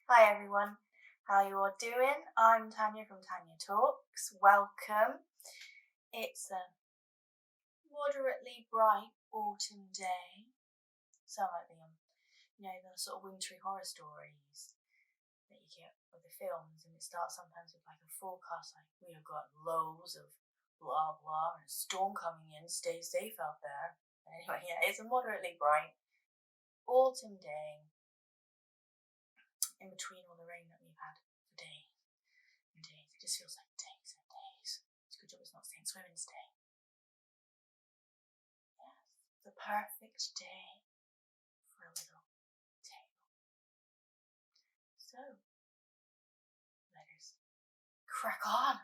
Hi everyone, how you all doing? I'm Tanya from Tanya Talks. Welcome. It's a moderately bright autumn day. So like the sort of wintry horror stories that you get with the films, and it starts sometimes with like a forecast, like we have got lows of blah blah and a storm coming in. Stay safe out there. Anyway, yeah, it's a moderately bright autumn day in between all the rain that we've had for days. Days. It just feels like days and days. It's a good job it's not St. Swithin's Day. Yes, the perfect day for a little tale. So, let us crack on.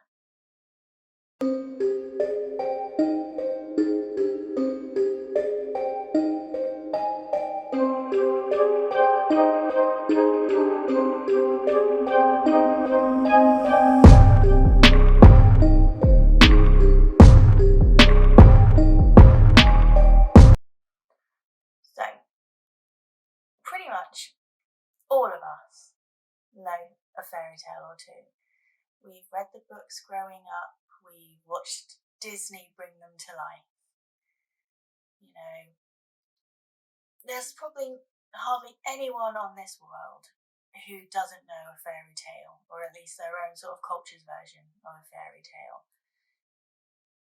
So, pretty much all of us know a fairy tale or two. We've read the books growing up, we've watched Disney bring them to life. There's probably hardly anyone on this world who doesn't know a fairy tale, or at least their own sort of culture's version of a fairy tale.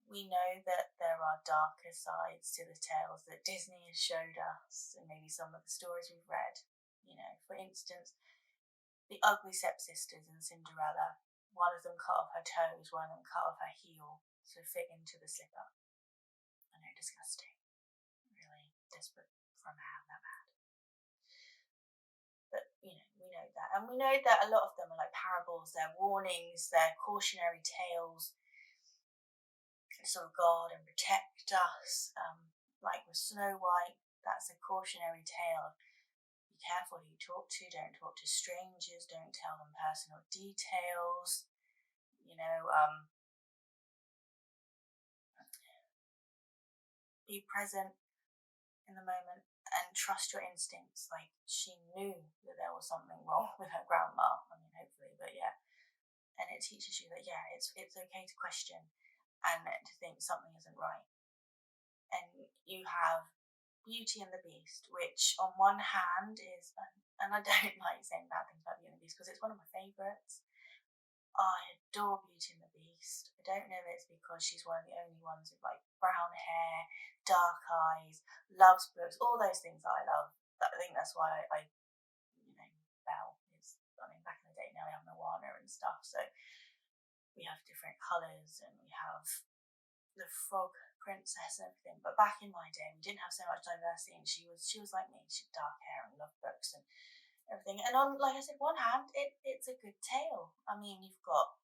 We know that there are darker sides to the tales that Disney has showed us, and maybe some of the stories we've read. For instance, the ugly stepsisters in Cinderella. One of them cut off her toes, one of them cut off her heel to fit into the slipper. I know, disgusting. Really desperate for a man that bad. But, we know that. And we know that a lot of them are like parables, they're warnings, they're cautionary tales to sort of guard and protect us. Like with Snow White, that's a cautionary tale. Be careful who you talk to, don't talk to strangers, don't tell them personal details. Be present in the moment and trust your instincts. Like, she knew that there was something wrong with her grandma. I mean, hopefully, but yeah. And it teaches you that, yeah, it's okay to question and to think something isn't right. And you have Beauty and the Beast, which on one hand is, and I don't like saying bad things about Beauty and the Beast because it's one of my favourites. I adore Beauty and the Beast. I don't know if it's because she's one of the only ones with like brown hair, dark eyes, loves books, all those things that I love. I think that's why I Belle is, back in the day now we have Moana and stuff, so we have different colours and we have the frog princess and everything. But back in my day, we didn't have so much diversity, and she was like me. She had dark hair and loved books and everything. And on, like I said, one hand, it's a good tale. I mean, you've got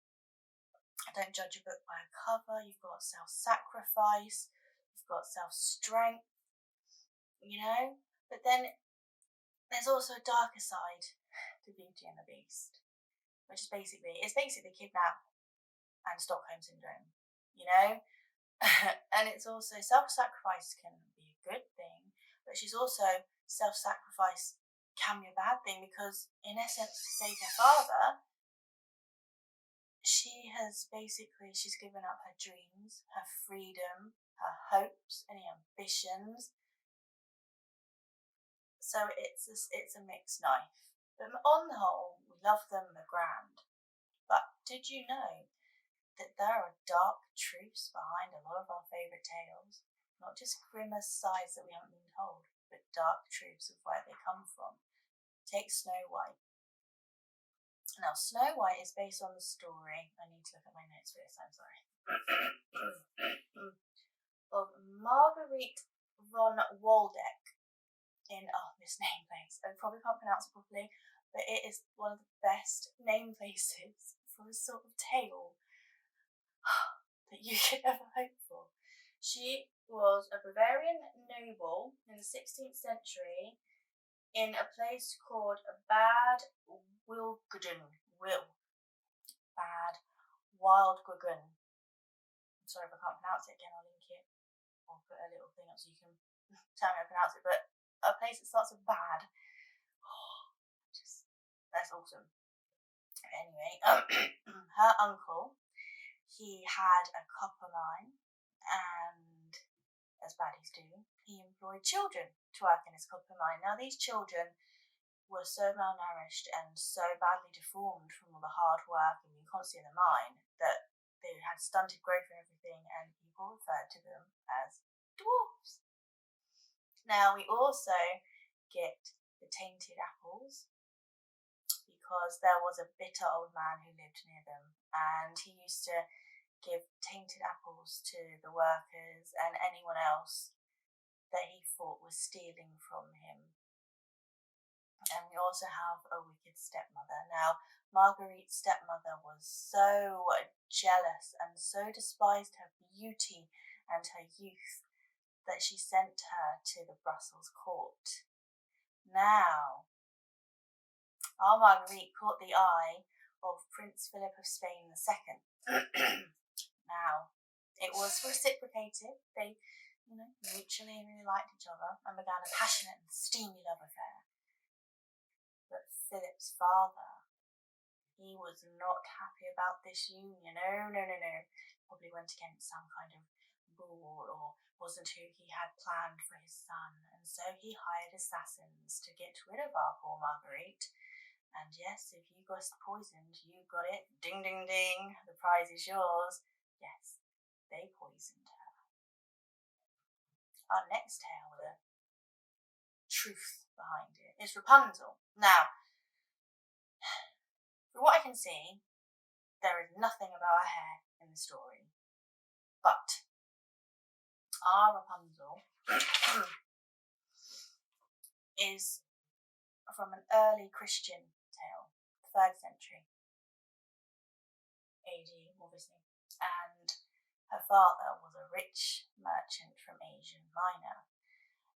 don't judge a book by a cover. You've got self-sacrifice. You've got self-strength. But then there's also a darker side to Beauty and the Beast, which is basically kidnap and Stockholm syndrome. And it's also self-sacrifice can be a good thing, but she's also self-sacrifice can be a bad thing, because in essence, to save her father, she's given up her dreams, her freedom, her hopes, any ambitions. So it's a mixed knife. But on the whole, we love them, they're grand. But did you know that there are dark truths behind a lot of our favourite tales? Not just grimmer sides that we haven't been told, but dark truths of where they come from. Take Snow White. Now, Snow White is based on the story, I need to look at my notes for this, I'm sorry, of Marguerite von Waldeck this name place. I probably can't pronounce it properly, but it is one of the best name places for a sort of tale that you could ever hope for. She was a Bavarian noble in the 16th century in a place called Bad Wildguggen. I'm sorry if I can't pronounce it again, I'll link it. I'll put a little thing up so you can tell me how to pronounce it. But a place that starts with bad. it's awesome. Anyway, her uncle, he had a copper mine, and as baddies do, he employed children to work in his copper mine. Now, these children were so malnourished and so badly deformed from all the hard work and being constantly in the mine that they had stunted growth and everything, and people referred to them as dwarfs. Now, we also get the tainted apples because there was a bitter old man who lived near them, and he used to give tainted apples to the workers and anyone else that he thought was stealing from him. And we also have a wicked stepmother. Now, Marguerite's stepmother was so jealous and so despised her beauty and her youth that she sent her to the Brussels court. Now, our Marguerite caught the eye of Prince Philip of Spain II. Now, it was reciprocated. They, mutually really liked each other and began a passionate and steamy love affair. But Philip's father, he was not happy about this union. No. Probably went against some kind of rule or wasn't who he had planned for his son. And so he hired assassins to get rid of our poor Marguerite. And yes, if you got poisoned, you got it. Ding, ding, ding. The prize is yours. Yes, they poisoned her. Our next tale with a truth behind it is Rapunzel. Now, from what I can see, there is nothing about her hair in the story. But our Rapunzel is from an early Christian tale, 3rd century AD, obviously. And her father was a rich merchant from Asia Minor.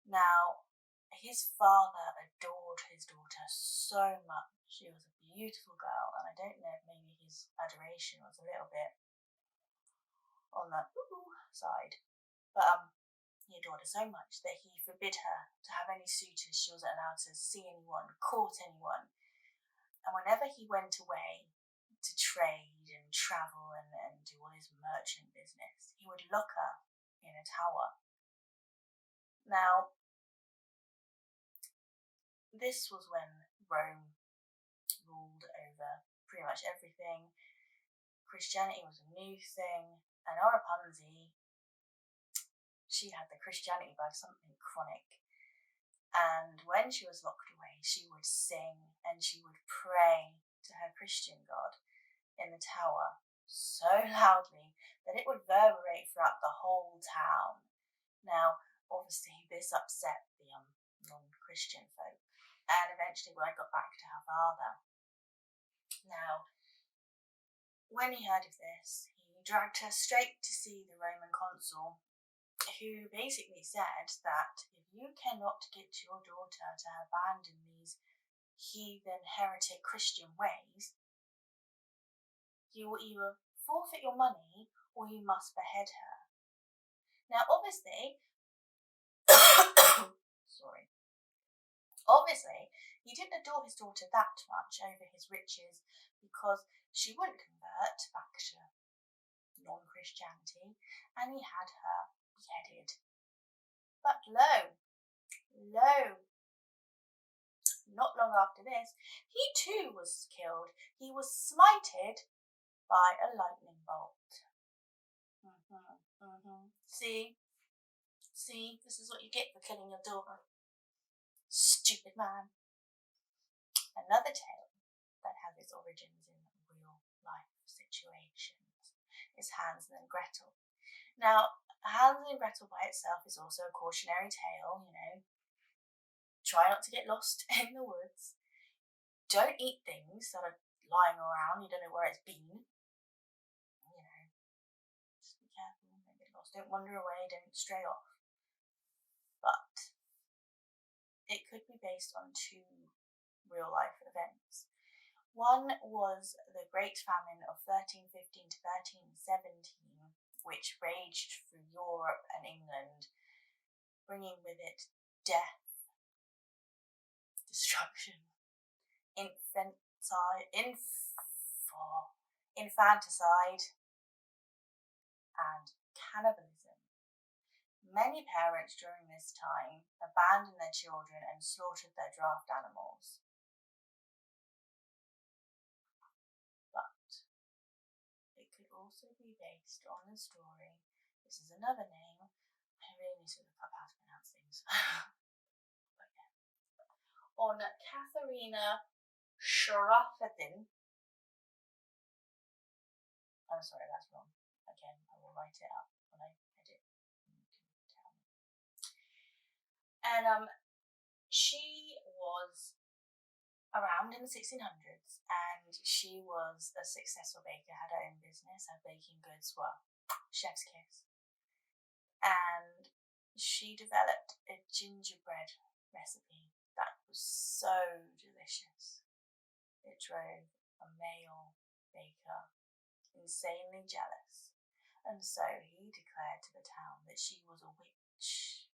Now, his father adored his daughter so much. She was a beautiful girl, and I don't know if maybe his adoration was a little bit on the side. But he adored her so much that he forbid her to have any suitors. She wasn't allowed to see anyone, court anyone. And whenever he went away to trade and travel and do all his merchant business, he would lock her in a tower. Now, this was when Rome ruled over pretty much everything. Christianity was a new thing, and our Rapunzel, she had the Christianity bug, something chronic. And when she was locked away, she would sing and she would pray to her Christian God in the tower so loudly that it would reverberate throughout the whole town. Now, obviously, this upset the non-Christian folk, and eventually word got back to her father. Now, when he heard of this, he dragged her straight to see the Roman consul, who basically said that if you cannot get your daughter to abandon these heathen, heretic Christian ways, you will either forfeit your money or you must behead her. Now, obviously, he didn't adore his daughter that much over his riches because she wouldn't convert back to non-Christianity, and he had her beheaded. But lo, not long after this, he too was killed. He was smited by a lightning bolt. See, this is what you get for killing your daughter. Stupid man. Another tale that has its origins in real life situations is Hansel and Gretel. Now, Hansel and Gretel by itself is also a cautionary tale, Try not to get lost in the woods. Don't eat things that are lying around, you don't know where it's been. Just be careful, don't get lost, don't wander away, don't stray off. But it could be based on 2 real-life events. One was the Great Famine of 1315 to 1317, which raged through Europe and England, bringing with it death, destruction, infant infanticide, and cannibalism. Many parents during this time abandoned their children and slaughtered their draft animals. But it could also be based on the story. This is another name. I really need to look up how to pronounce things. But yeah. On Katharina Sharafettin. I'm sorry, that's wrong. Again, I will write it up when I edit. You can tell me. And she was around in the 1600s, and she was a successful baker, had her own business, her baking goods were chef's kiss. And she developed a gingerbread recipe that was so delicious. It drove a male baker insanely jealous, and so he declared to the town that she was a witch,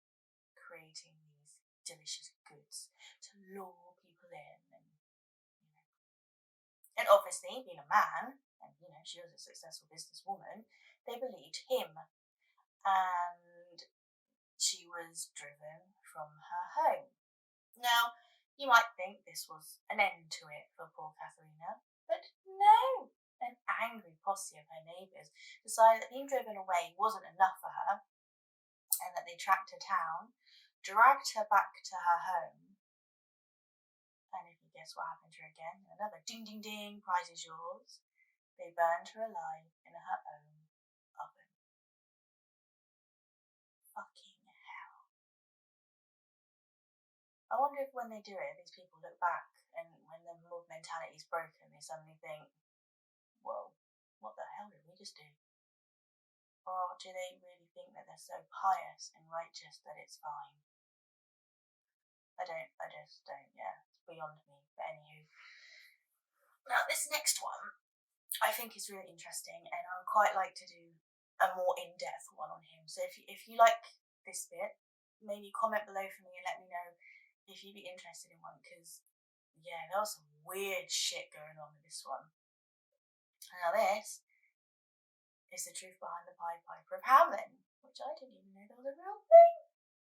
creating these delicious goods to lure people in, and obviously being a man, and she was a successful businesswoman, they believed him, and she was driven from her home. Now, you might think this was an end to it for poor Katharina, but no. An angry posse of her neighbours decided that being driven away wasn't enough for her, and that they tracked her down, dragged her back to her home, and if you guess what happened to her again, another ding ding ding, prize is yours. They burned her alive in her own oven. Fucking hell. I wonder if when they do it, these people look back, and when the mob mentality is broken, they suddenly think, whoa, what the hell did we just do? Or do they really think that they're so pious and righteous that it's fine? I just don't, yeah, it's beyond me. But anywho. Now, this next one I think is really interesting, and I would quite like to do a more in-depth one on him. So if you like this bit, maybe comment below for me and let me know if you'd be interested in one, because, yeah, there was some weird shit going on with this one. Now, this is the truth behind the Pied Piper of Hamelin, which I didn't even know there was a real thing.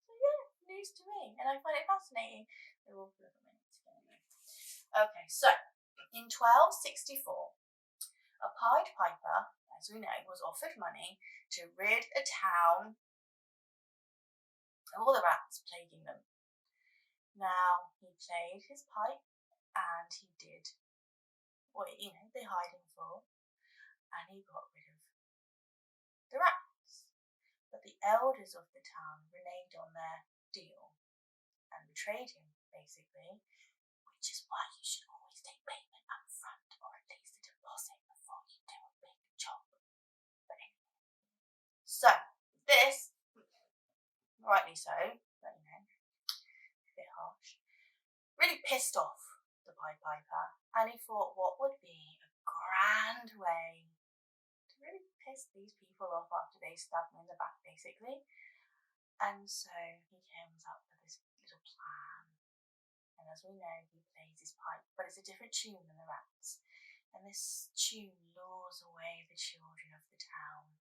So yeah, news to me, and I find it fascinating. We will flip a minute anyway. Okay, so in 1264, a Pied Piper, as we know, was offered money to rid a town of all the rats plaguing them. Now, he played his pipe, and he did what they hired him for, and he got rid of the rats. But the elders of the town reneged on their deal and betrayed him, basically, which is why you should always take payment up front, or at least a deposit, before you do a big job. But anyway, so this, rightly so, but a bit harsh, really pissed off the Pied Piper, and he thought what would be a grand way to really piss these people off after they stabbed him in the back, basically. And so he comes up with this little plan. And as we know, he plays his pipe, but it's a different tune than the rats. And this tune lures away the children of the town.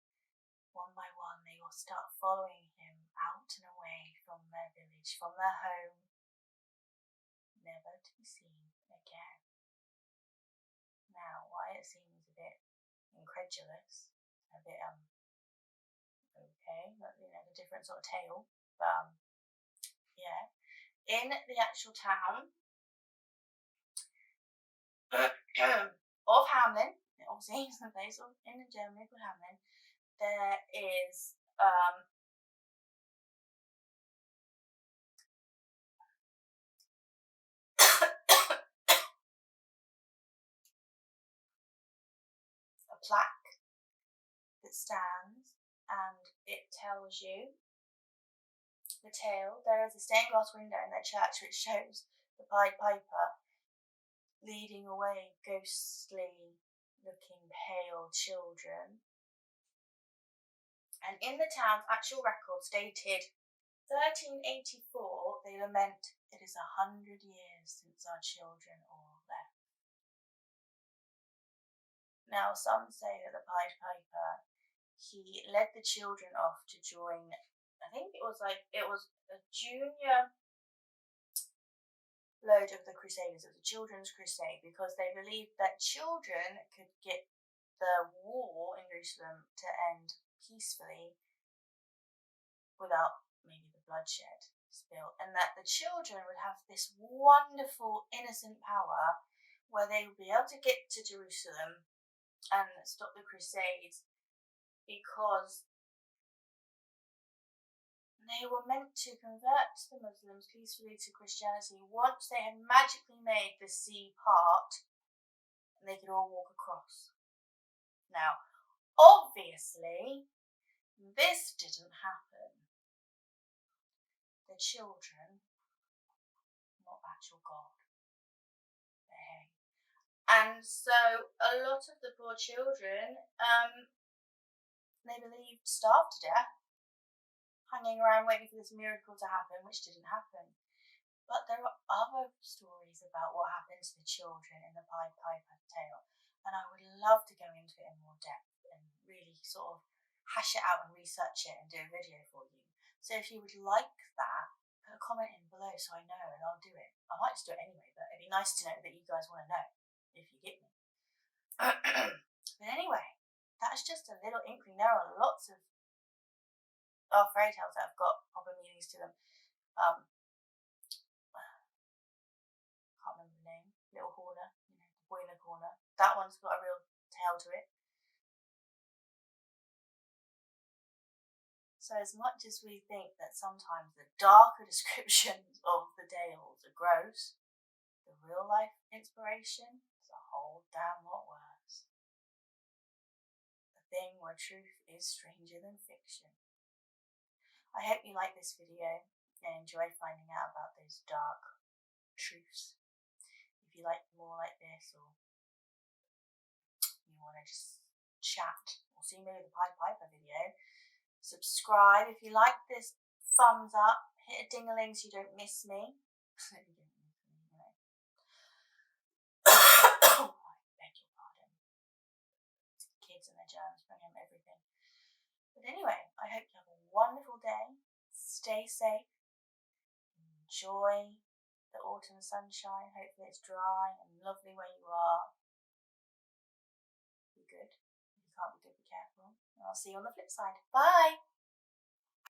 One by one, they all start following him out and away from their village, from their home, never to be seen again. Now, why it seems a bit incredulous, a bit okay, but a different sort of tale. But yeah, in the actual town of Hamelin, obviously it's a place in Germany called Hamelin, there is a plaque that stands, and it tells you the tale. There is a stained glass window in their church which shows the Pied Piper leading away ghostly looking pale children. And in the town's actual record stated 1384, they lament it is 100 years since our children all left. Now, some say that the Pied Piper, he led the children off to join, I think it was a junior load of the Crusaders. It was a children's crusade because they believed that children could get the war in Jerusalem to end peacefully without maybe the bloodshed spill, and that the children would have this wonderful innocent power where they would be able to get to Jerusalem and stop the Crusades because they were meant to convert the Muslims peacefully to Christianity once they had magically made the sea part and they could all walk across. Now, obviously, this didn't happen. The children, not actual God. But hey. And so a lot of the poor children, they believed starved to death, hanging around waiting for this miracle to happen, which didn't happen. But there are other stories about what happened to the children in the Pied Piper tale, and I would love to go into it in more depth and really sort of hash it out and research it and do a video for you. So if you would like that, put a comment in below so I know and I'll do it. I might just do it anyway, but it'd be nice to know that you guys want to know, if you get me. But anyway, that's just a little inkling. There are lots of fairy tales that have got proper meanings to them. Can't remember the name. Little Corner, the boy in the corner. That one's got a real tale to it. So as much as we think that sometimes the darker descriptions of the tales are gross, the real life inspiration is a whole damn lot worse. The thing where truth is stranger than fiction. I hope you like this video and enjoy finding out about those dark truths. If you like more like this, or you want to just chat or see maybe the Pied Piper video, subscribe. If you like this, thumbs up, hit a ding-a-ling so you don't miss me. Oh, I beg your pardon. Kids and their germs bring home everything. But anyway, I hope you have a wonderful day. Stay safe. Enjoy the autumn sunshine. Hopefully it's dry and lovely where you are. Be good. If you can't be good, be careful. And I'll see you on the flip side. Bye!